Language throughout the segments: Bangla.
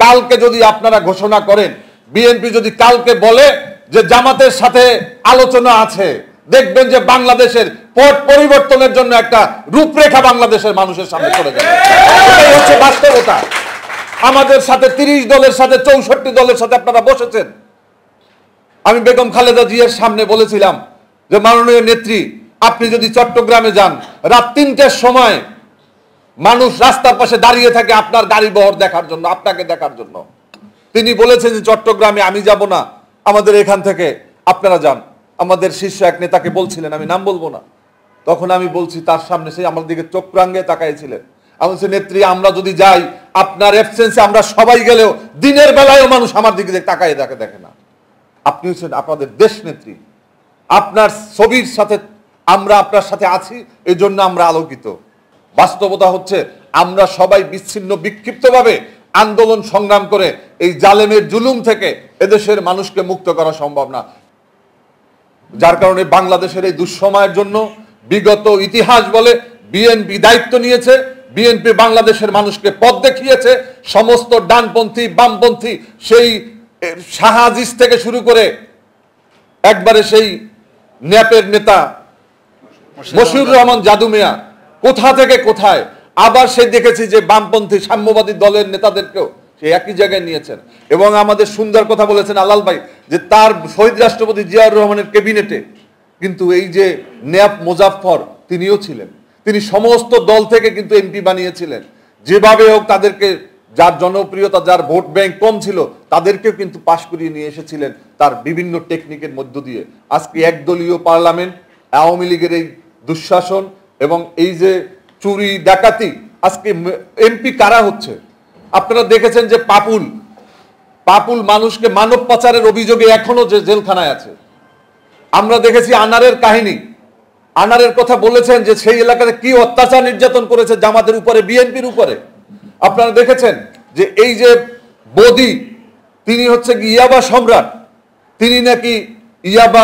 কালকে যদি আপনারা ঘোষণা করেন, বিএনপি যদি কালকে বলে যে জামাতের সাথে আলোচনা আছে, দেখবেন যে বাংলাদেশের পট পরিবর্তনের জন্য একটা রূপরেখা বাংলাদেশের মানুষের সামনে চলে যাবে। এটাই হচ্ছে বাস্তবতা। আমাদের সাথে 30 দলের সাথে 64 দলের সাথে আপনারা বসেছেন। আমি বেগম খালেদা জিয়ার সামনে বলেছিলাম যে মাননীয় নেত্রী, আপনি যদি চট্টগ্রামে যান, রাত 3টার সময় মানুষ রাস্তার পাশে দাঁড়িয়ে থাকে আপনার গাড়ি বহর দেখার জন্য, আপনাকে দেখার জন্য। তিনি বলেছেন যে চট্টগ্রামে আমি যাব না, আমাদের এখান থেকে আপনারা যান। আমাদের শীর্ষ এক নেতাকে বলছিলেন, আমি নাম বলবো না, তখন আমি বলছি তার সামনে, সেই আমার দিকে চোখ রাঙে তাকাইছিলেন। আমি বলছি, নেত্রী আমরা যদি যাই, আপনার অ্যাবসেন্সে আমরা সবাই গেলেও দিনের বেলায়ও মানুষ আমার দিকে তাকায় দেখে না। আপনি হচ্ছেন আপনাদের দেশ নেত্রী, আপনার ছবির সাথে আমরা আপনার সাথে আছি, এই জন্য আমরা আলোকিত। বাস্তবতা হচ্ছে আমরা সবাই বিচ্ছিন্ন বিক্ষিপ্তভাবে আন্দোলন সংগ্রাম করে এই জালেমের জুলুম থেকে এদেশের মানুষকে মুক্ত করা সম্ভব না। যার কারণে বাংলাদেশের এই দুঃসময়ের জন্য বিগত ইতিহাস বলে বিএনপি দায়িত্ব নিয়েছে, বিএনপি বাংলাদেশের মানুষকে পথ দেখিয়েছে। সমস্ত ডানপন্থী বামপন্থী, সেই শাহাজিজ থেকে শুরু করে একবারে সেই ন্যাপের নেতা মশিউর রহমান জাদু মিয়া কোথা থেকে কোথায়, আবার সে দেখেছি যে বামপন্থী সাম্যবাদী দলের নেতাদেরকেও সে একই জায়গায় নিয়েছেন। এবং আমাদের সুন্দর কথা বলেছেন আলাল ভাই যে তার শহীদ রাষ্ট্রপতি জিয়াউর রহমানের ক্যাবিনেটে কিন্তু এই যে ন্যাপ মোজাফফর তিনিও ছিলেন। তিনি সমস্ত দল থেকে কিন্তু এমপি বানিয়েছিলেন। যেভাবে হোক তাদেরকে, যার জনপ্রিয়তা, যার ভোট ব্যাংক কম ছিল, তাদেরকেও কিন্তু পাশ করিয়ে নিয়ে এসেছিলেন তার বিভিন্ন টেকনিকের মধ্য দিয়ে। আজকে একদলীয় পার্লামেন্ট, আওয়ামী লীগের এই দুঃশাসন এবং এই যে চুরি ডাকাতি, আজকে এমপি কারা হচ্ছে আপনারা দেখেছেন যে পাপুল মানুষকে মানব পাচারের অভিযোগে এখনো যে জেলখানায় আছে। আমরা দেখেছি আনারের কাহিনী, আনারের কথা বলেছেন যে সেই এলাকাতে কি অত্যাচার নির্যাতন করেছে জামাতের উপরে, বিএনপির উপরে। আপনারা দেখেছেন যে এই যে বদি, তিনি হচ্ছে ইয়াবা সম্রাট, তিনি নাকি ইয়াবা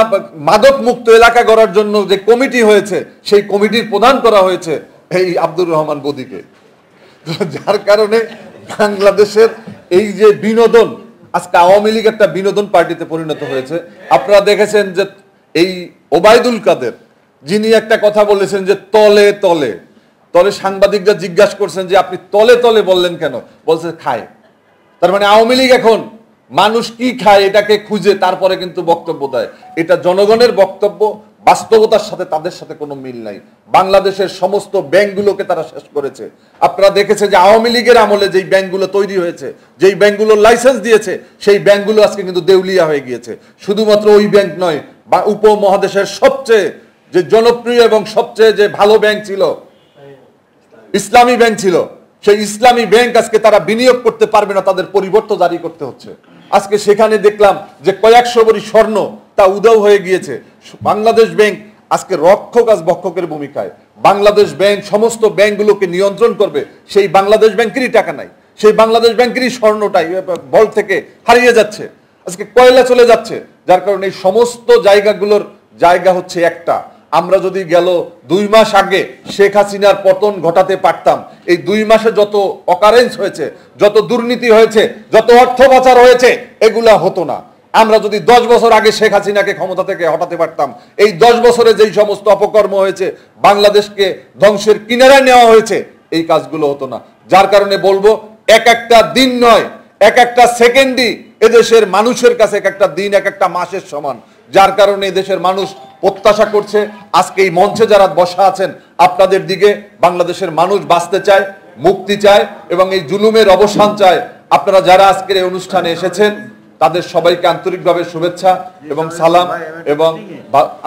মাদক মুক্ত এলাকা গড়ার জন্য যে কমিটি হয়েছে, সেই কমিটির প্রধান করা হয়েছে এই আব্দুর রহমান বদিকে। যার কারণে বাংলাদেশের এই যে বিনোদন, আজকে আওয়ামী লীগ একটা বিনোদন পার্টিতে পরিণত হয়েছে। আপনারা দেখেছেন যে এই ওবায়দুল কাদের, যিনি একটা কথা বলেছেন যে তলে তলে তলে, সাংবাদিকরা জিজ্ঞাসা করছেন যে আপনি তলে তলে বললেন কেন, বলছে খায়। তার মানে আওয়ামী লীগ এখন মানুষ কি খায় এটাকে খুঁজে তারপরে কিন্তু বক্তব্য দেয়। এটা জনগণের বক্তব্য, বাস্তবতার সাথে তাদের সাথে কোনো মিল নাই। বাংলাদেশের সমস্ত ব্যাংকগুলোকে তারা শেষ করেছে। আপনারা দেখেছেন যে আওয়ামী লীগের আমলে যেই ব্যাংকগুলো তৈরি হয়েছে, যেই ব্যাংকগুলোর লাইসেন্স দিয়েছে, সেই ব্যাংকগুলো আজকে কিন্তু দেউলিয়া হয়ে গিয়েছে। শুধুমাত্র ওই ব্যাংক নয়, বা উপমহাদেশের সবচেয়ে যে জনপ্রিয় এবং সবচেয়ে যে ভালো ব্যাংক ছিল, ইসলামী ব্যাংক ছিল, সেই ইসলামী ব্যাংক আজকে তারা বিনিয়োগ করতে পারবে না, তাদের পরিবর্তন জারি করতে হচ্ছে। আজকে সেখানে দেখলাম যে কয়েকশো ভরি স্বর্ণ তা উধাও হয়ে গিয়েছে। বাংলাদেশ ব্যাংক আজকে রক্ষক আজ ভক্ষকের ভূমিকায়। বাংলাদেশ ব্যাংক সমস্ত ব্যাংকগুলোকে নিয়ন্ত্রণ করবে, সেই বাংলাদেশ ব্যাংকেরই টাকা নাই, সেই বাংলাদেশ ব্যাংকেরই স্বর্ণটাই বল থেকে হারিয়ে যাচ্ছে। আজকে কয়লা চলে যাচ্ছে, যার কারণে এই সমস্ত জায়গাগুলোর জায়গা হচ্ছে একটা। আমরা যদি গেল 2 মাস আগে শেখ হাসিনার পতন ঘটাতে পারতাম, এই 2 মাসে যত অকারেন্স হয়েছে, যত দুর্নীতি হয়েছে, যত অর্থ পাচার হয়েছে, এগুলা হতো না। আমরা যদি 10 বছর আগে শেখ হাসিনাকে ক্ষমতা থেকে হটাতে পারতাম, এই 10 বছরে যেই সমস্ত অপকর্ম হয়েছে, বাংলাদেশকে ধ্বংসের কিনারায় নেওয়া হয়েছে, এই কাজগুলো হতো না। যার কারণে বলবো, এক একটা দিন নয়, এক একটা সেকেন্ডই এদেশের মানুষের কাছে এক একটা দিন, এক একটা মাসের সমান। যার কারণে দেশের মানুষ প্রত্যাশা করছে, আজকে এই মঞ্চে যারা বসা আছেন, আপনাদের দিকে বাংলাদেশের মানুষ বাঁচতে চায়, মুক্তি চায় এবং এই জুলুমের অবসান চায়। আপনারা যারা আজকের এই অনুষ্ঠানে এসেছেন, তাদের সবাইকে আন্তরিকভাবে শুভেচ্ছা এবং সালাম, এবং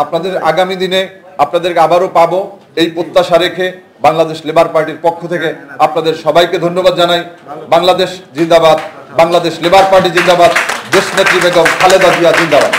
আপনাদের আগামী দিনে আপনাদেরকে আবারও পাবো এই প্রত্যাশা রেখে বাংলাদেশ লেবার পার্টির পক্ষ থেকে আপনাদের সবাইকে ধন্যবাদ জানাই। বাংলাদেশ জিন্দাবাদ, বাংলাদেশ লেবার পার্টি জিন্দাবাদ, দেশনেত্রী বেগম খালেদা জিয়া জিন্দাবাদ।